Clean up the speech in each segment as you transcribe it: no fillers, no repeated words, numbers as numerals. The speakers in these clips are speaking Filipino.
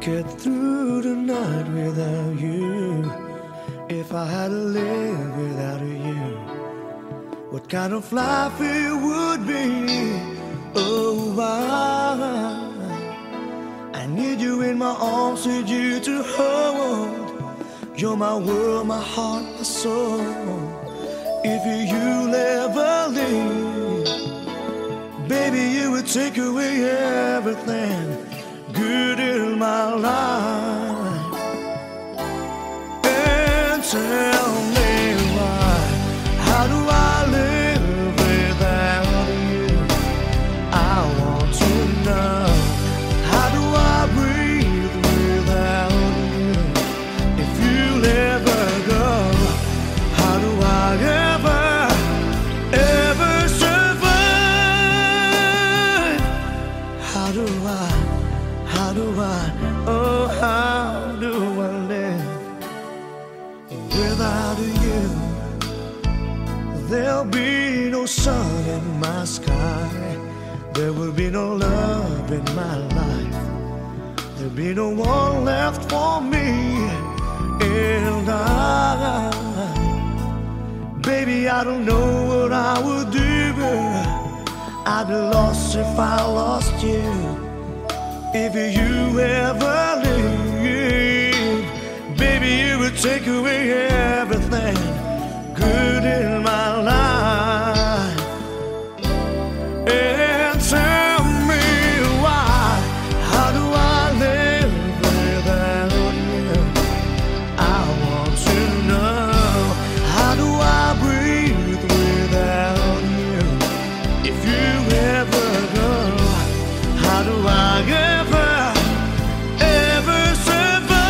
get through the night without you. If I had to live without you, what kind of life it would be. Oh, I need you in my arms, need you to hold. You're my world, my heart, my soul. If you'll ever leave, baby, you would take away everything good in my life. And tell me why, how do I live without you? I want to know, how do I breathe without you? If you'll ever go, how do I ever survive? How do I, oh, how do I live without you? There'll be no sun in my sky. There will be no love in my life. There'll be no one left for me. And baby, I don't know what I would do. I'd be lost if I lost you. If you ever leave, baby, you would take away everything good in my life. And tell me why, how do I live without you? I want to know, how do I breathe without you? If you ever go, how do I ever survive?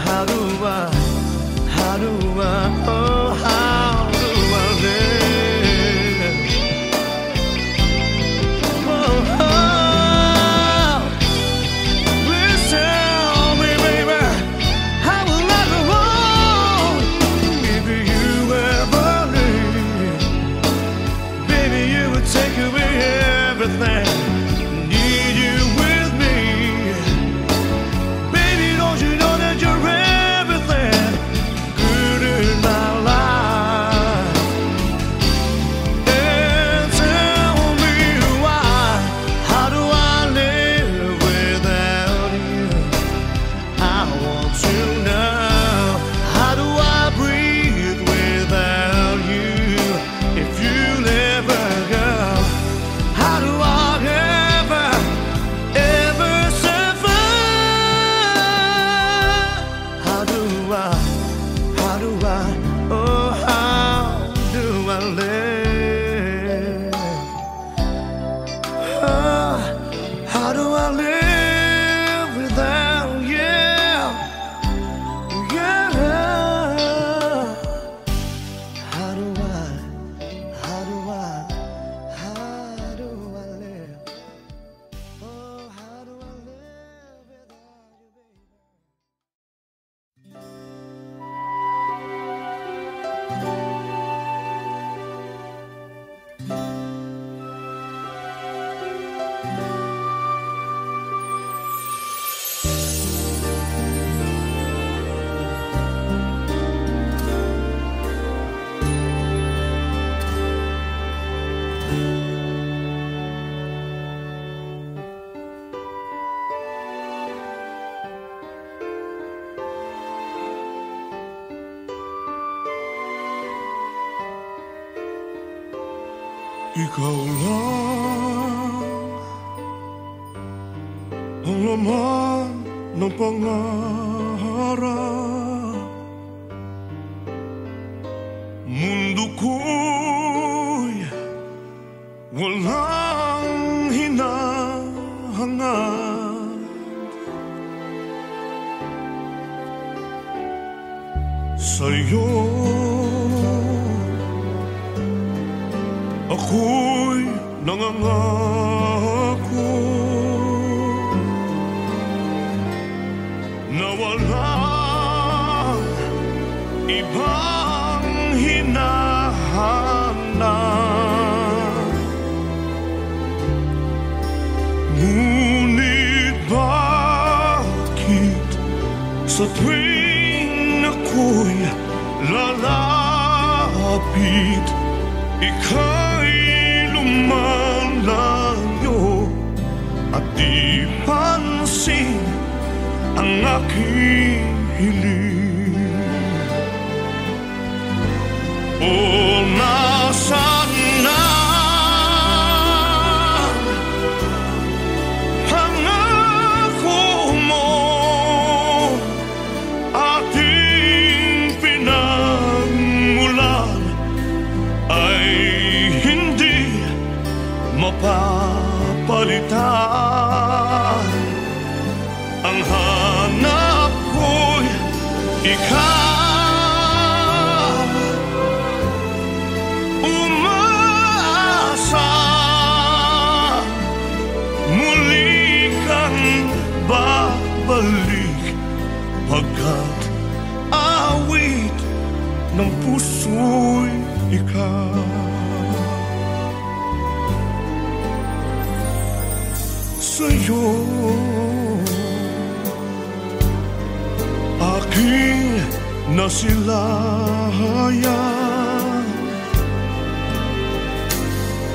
How do I, oh, how do I live? Oh, please tell me, baby, how will I go on? If you ever leave, baby, you would take away everything. Need you with me, baby, don't you know that you're everything good in my life? And tell me why, how do I live without you? I want to know, how do I breathe without you? If you'll ever go, how do I ever survive? How do I, oh, how do I live? Oh, how do I live without you? Yeah. How do I live? Oh, how do I live without you, baby? Ikaw lang ang laman ng pangarap. Mundo ko'y walang hinahangad. Sa'yo ako'y nangangako na walang ibang hinahanap. Ngunit kahit sa tuwing ako'y lalapit, ika'y lumalayo at di pansin ang aking hiling. O nasaan na pangako mo, ating pinagmulan ay hindi mapapalitan. Ang hanap ko'y ikaw, umaasa muli kang babalik, pagkat awit ng puso'y ikaw. Sa'yo aking nasilayan,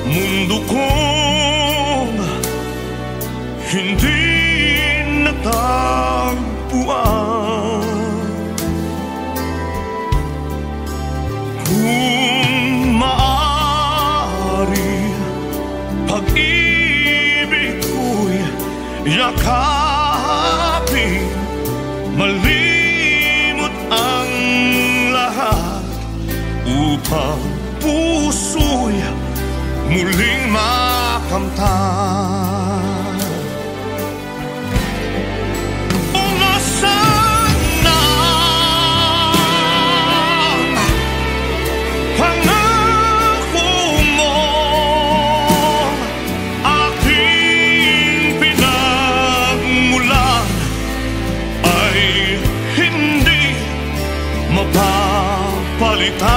mundo kong hindi natagpuan. Kung maaari, pag-ibig ko'y yakapin, malimot ang lahat, upang puso'y muling makamtan. O nasaan na pangako mo, aking pinagmulan ay hindi mapapalitan.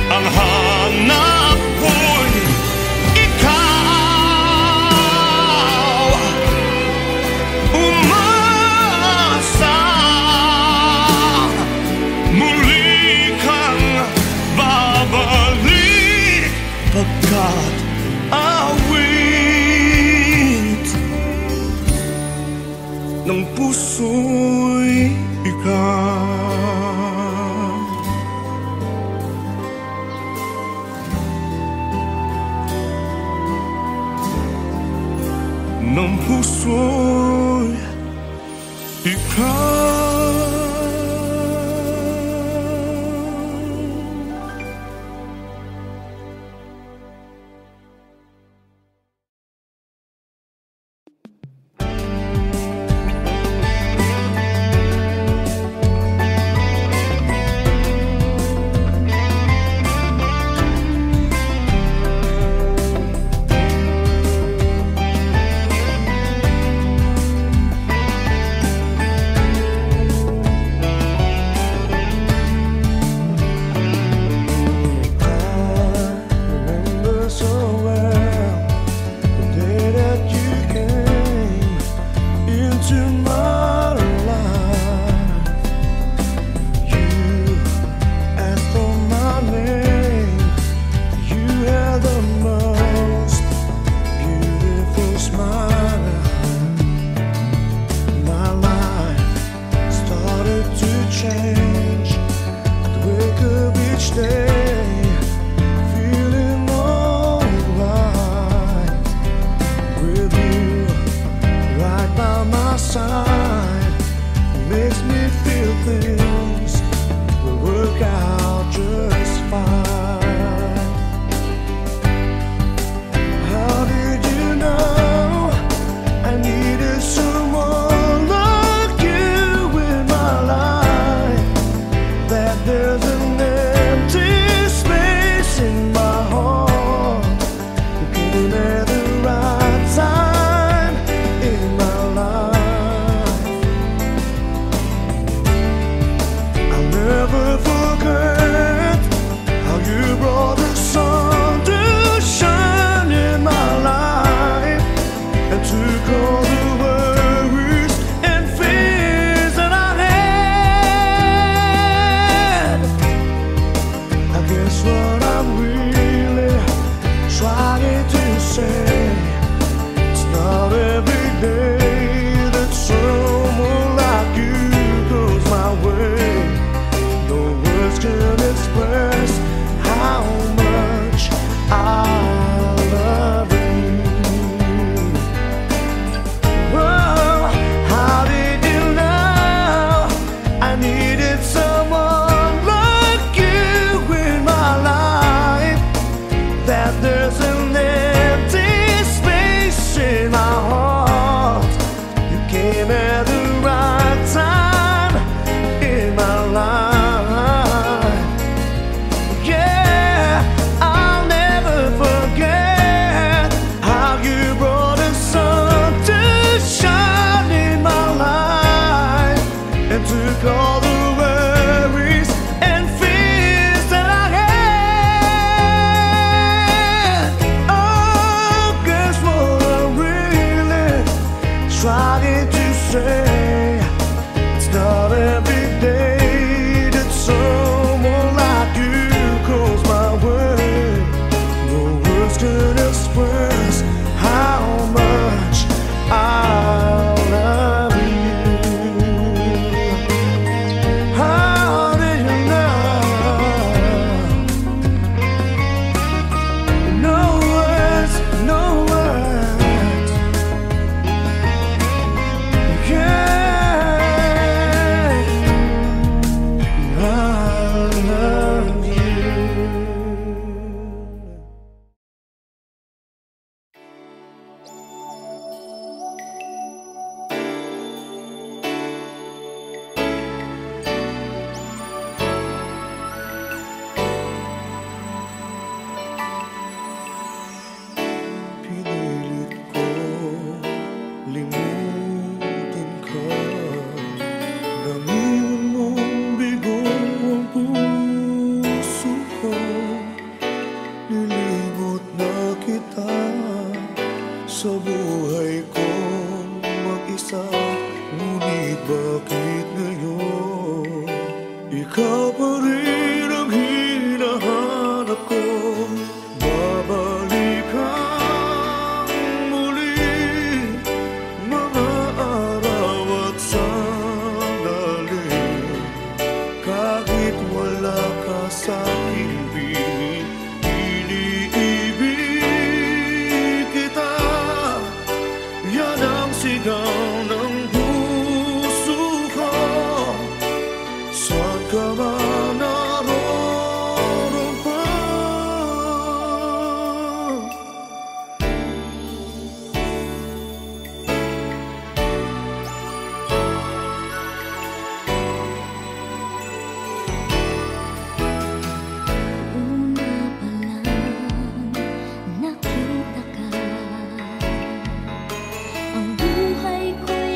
Ang hanap ko'y ikaw, umaasa muli kang babalik, pagkat awit ng puso'y ikaw. Ng puso'y ikaw. Never forget how you trying to say it's not every day that someone like you calls my way. No words can express how much I love you. How did you know? No words, no words. Yeah, I love you. Pinilit ko limutin ka, nang mong bigo ang puso ko. Nilimot na kita sa buhay ko mag-isa, ngunit bakit ngayon ikaw pa rin ang hinahanap ko? Babalik kang muli, mga araw at sandali, kahit wala ka sa aking piling. Iniibig kita, yan ang sigaw ng puso ko. Saan ka man naroon pa, Una pa lang nakita ka, ang buhay ko'y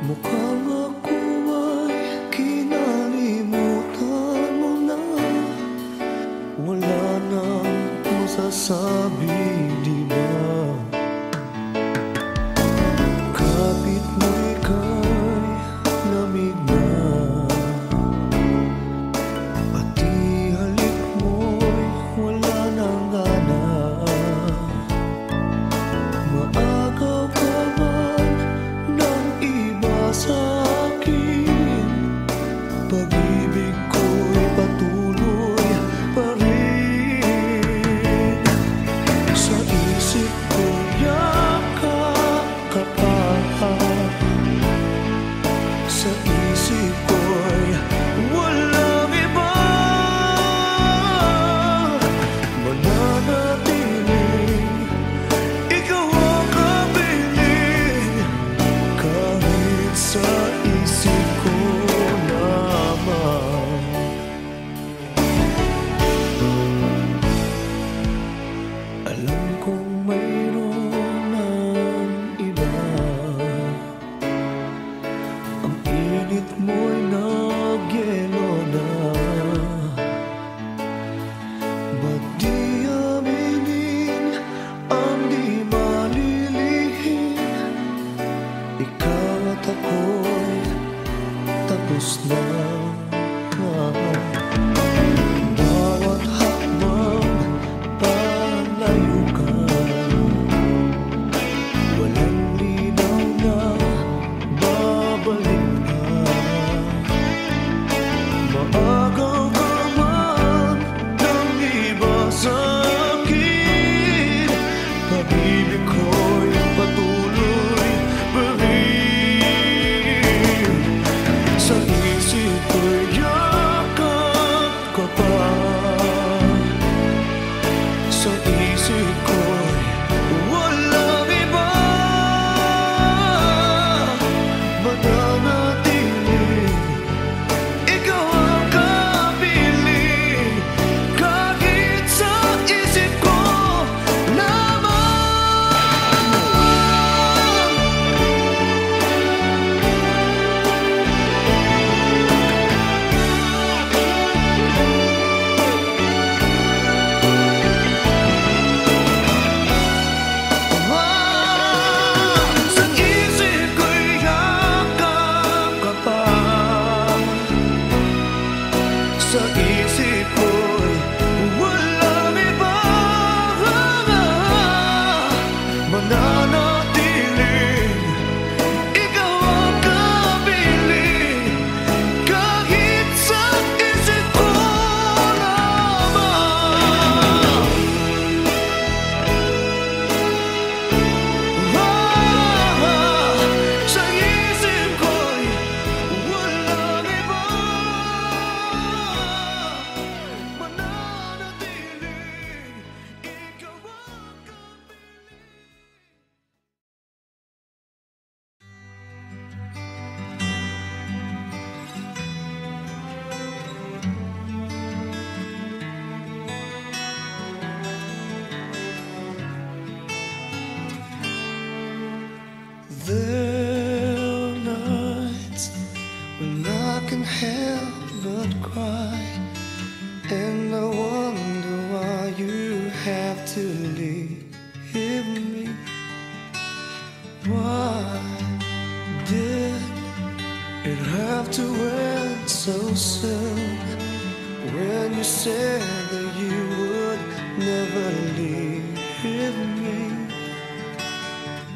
Mukhang ako ay kinalimutan mo na. Wala nang masasabi, di ba? Kapit mo ika'y lamig na, pati halik mo'y wala nang gana. Maagaw ka man ng iba sa'kin, pag-ibig ko'y patuloy pa rin. Sa isip ko yakap ka pa, sa isip ko'y walang iba. Mananatiling ikaw ang kapiling, kahit sa isip ko lamang. Alam kong mayroon ng iba, ang init mo'y nagyelo na. Ba't di aminin ang di malilihim? Ikaw at ako'y tapos na. Bawat hakbang palayo ka, walang linaw na babalik ka. Maagaw ka man ng iba sa'kin, pag-ibig ko'y patuloy pa rin. Sa isip ko'y yakap ka pa, sa isip ko'y walang iba. Mananatiling ikaw ang kapiling, kahit sa isip ko sa isip ko'y yakap ka pa, sa isip ko'y walang iba. Mananatiling ikaw ang kapiling, kahit sa isip ko lamang. Sa isip ko'y walang iba. Mananatiling ikaw ang There are nights when I can help but cry, and I wonder why you have to leave me. Why did it have to end so soon, when you said that you would never leave me?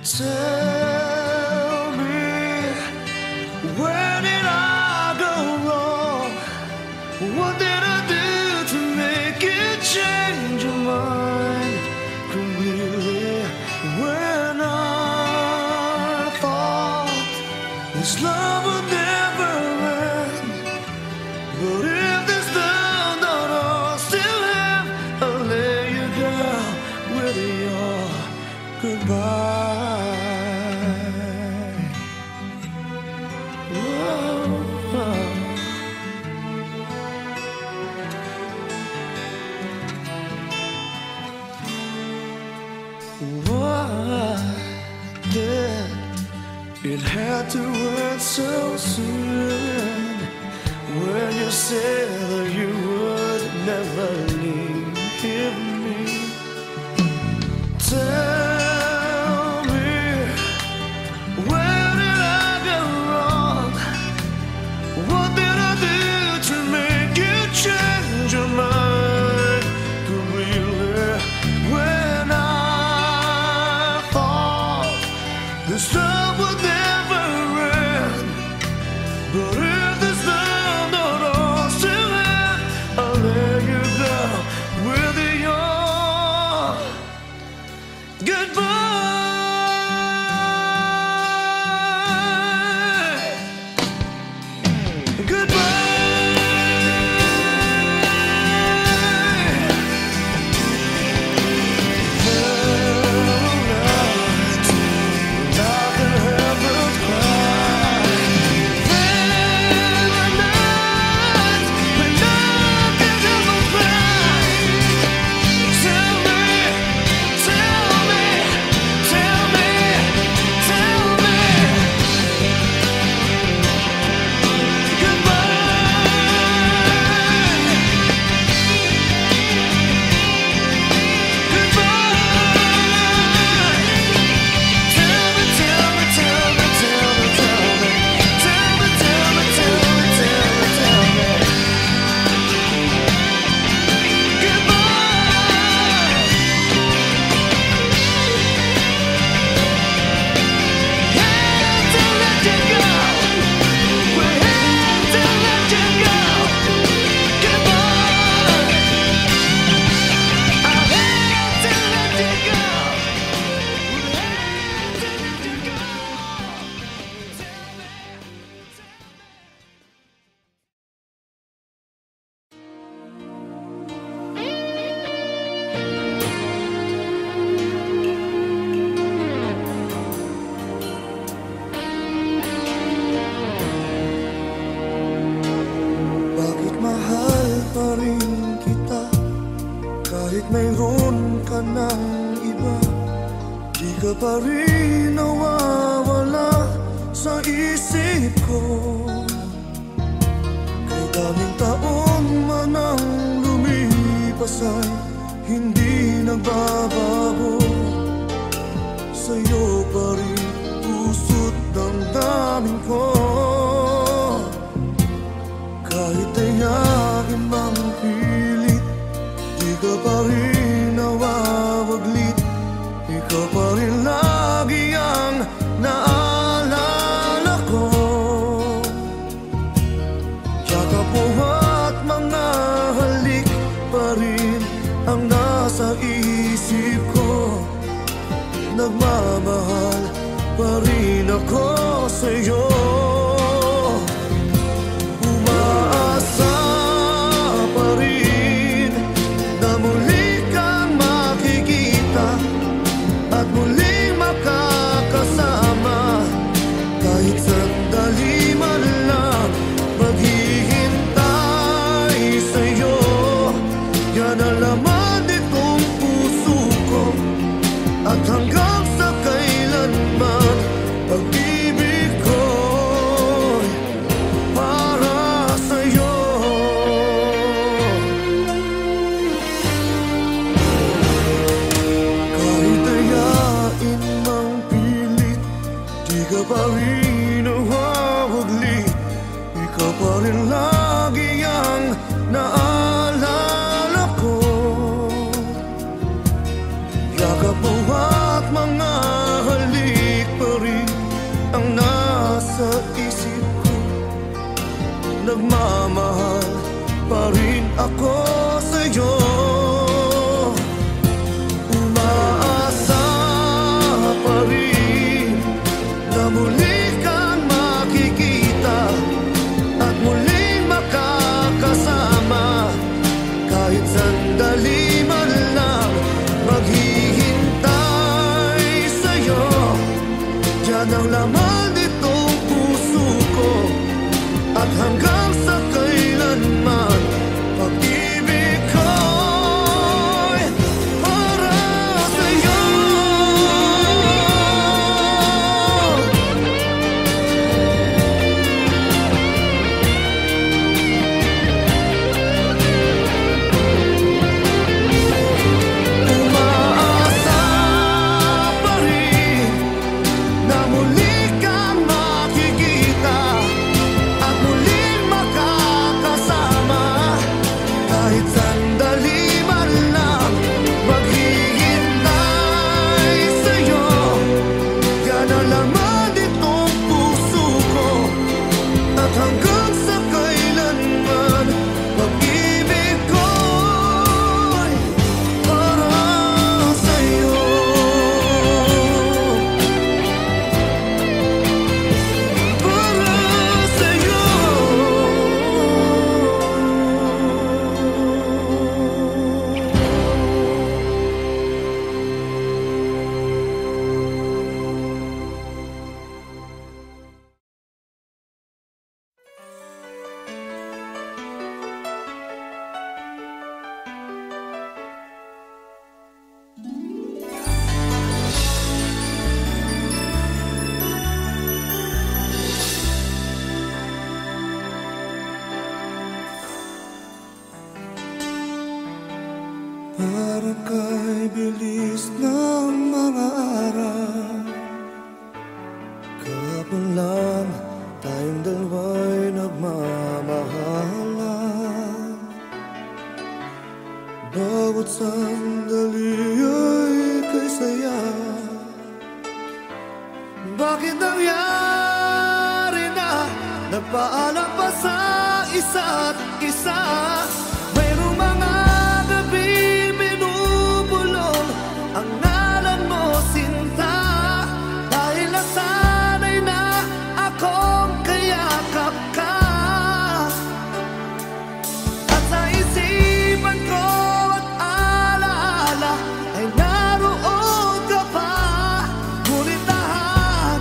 Tell me, where did I go wrong? What did I do to make you change your mind completely, when I thought this love would never end? But if this love not all still have, I'll lay you down with your goodbye. Why did It had to end so soon when you said that you would never leave me. Tell me, where did I go wrong? What did I do to make you change your mind completely? When I thought this love would never end, but if this love don't also end, I'll let you go with your goodbye. Kahit mayroon ka ng iba, di ka pa rin nawawala sa isip ko. Kay daming taon man ang lumipas ay hindi nagbabago. Sa'yo pa rin puso't damdamin ko. Kahit ayain mang pilit, di ka pa rin nawawaglit. Ikaw pa rin lagi ang naalala ko. Yakap mo at mga halik pa rin ang nasa isip ko. Nagmamahal pa rin ako sa'yo. Umaasa pa rin na muli kang makikita at muling makakasama. Kahit sandali man lang maghihintay sa'yo. Yan ang laman nitong puso ko. At hanggang sa kailanman pag-ibig ko'y para sa'yo. Kahit ayain mang pilit, di ka pa rin nawawaglit. Ikaw pa rin lagi ang naalala ko. Yakap mo at mga halik pa rin ang nasa isip ko. Nagmamahal pa rin ako sa'yo. Umaasa pa rin na muli kang makikita at muling makakasama. Kahit sandali man lang maghihintay sa'yo. Yan ang laman nitong puso ko. At hanggang sa kailanman pag-ibig ko'y para sa'yo. kay bilis ng mga araw. Kahapon lang tayong dalawa'y nagmamahalan. Bawat sandali ay kay saya. Bakit nangyari na nagpaalam pa sa isa't isa? Mayroong mga gabi binubulong ang ngalan mo, sinta. Dahil nasanay na akong kayakap ka. At sa isipan ko at alaala ay naroon ka pa. Ngunit lahat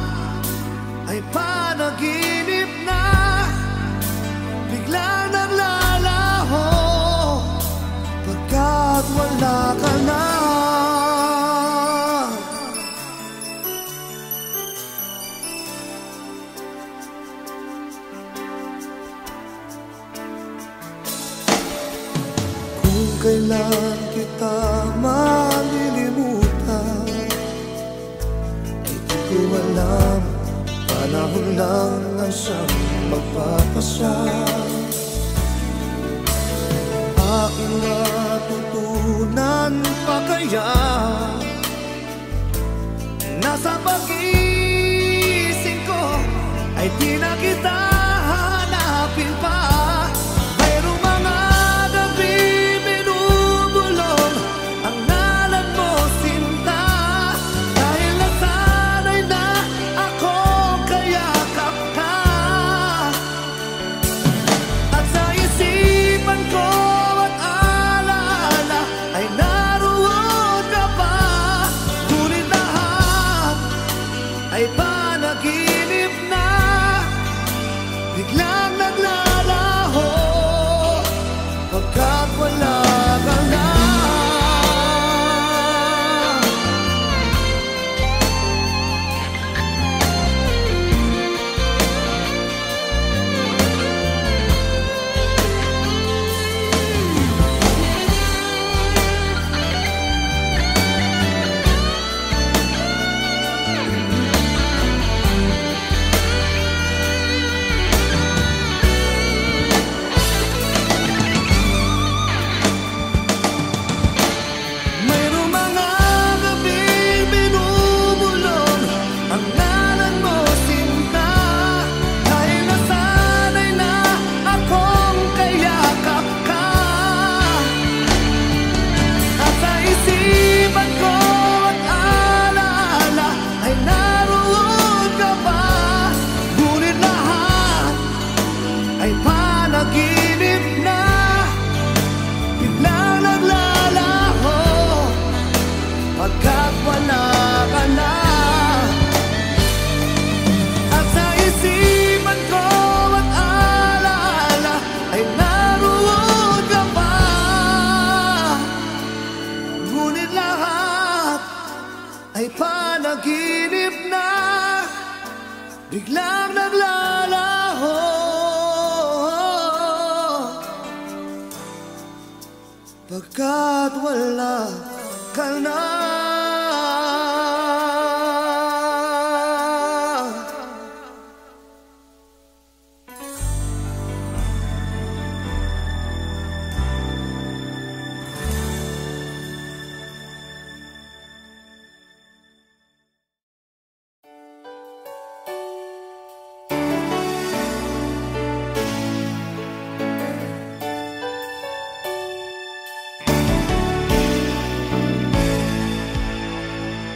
ay panaginip na. Biglang naglalaho pagkat wala ka na. Kung kailan kita malilimutan, di ko alam. Panahon lang ang siyang magpapasya. Aking natutunan pa kaya nasa pag-ising ko ay di na kita hanapin pa. Mayroong mga gabi binubulong ang ngalan mo, sinta. Dahil nasanay na akong kayakap ka. At sa isipan ko at alaala ay naroon ka pa. Ngunit lahat ay panaginip na. Biglang naglalaho pagkat wala ka na. Mayroong mga gabi binubulong ang ngalan mo, sinta. Dahil nasanay na akong kayakap ka. At sa isipan ko at alaala ay naroon ka pa. Ngunit lahat ay panaginip na. Biglang naglalaho pagkat wala ka na. At sa isipan ko at alaala ay naroon ka pa. Ngunit lahat ay panaginip na. Biglang naglalaho pagkat wala ka na.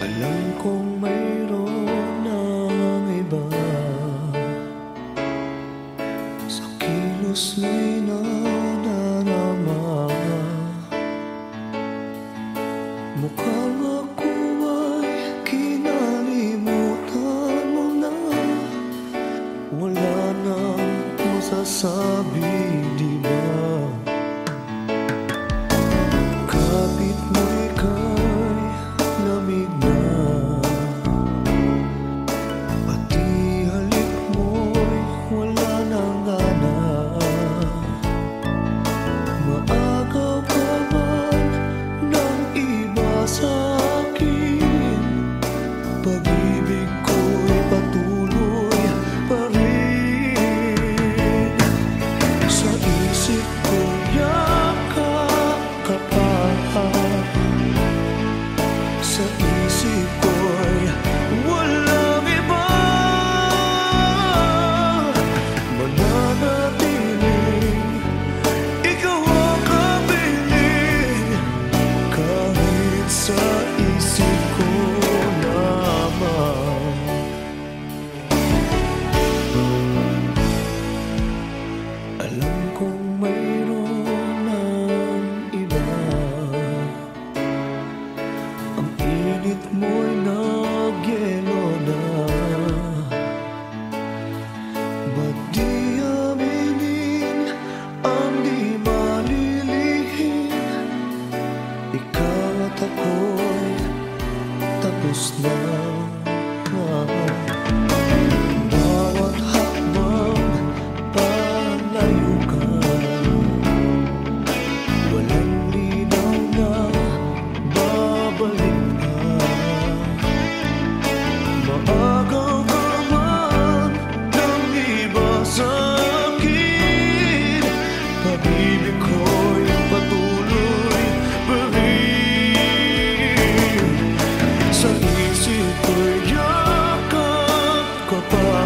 Alam kong mayroon ng iba sa kilos mo'y nadarama. Mukhang ako ay kinalimutan mo na. Wala nang masasabi, di ba? Kapit mo'y kay lamig na. Pati halik mo'y wala nang gana. Maagaw ka man ng pa.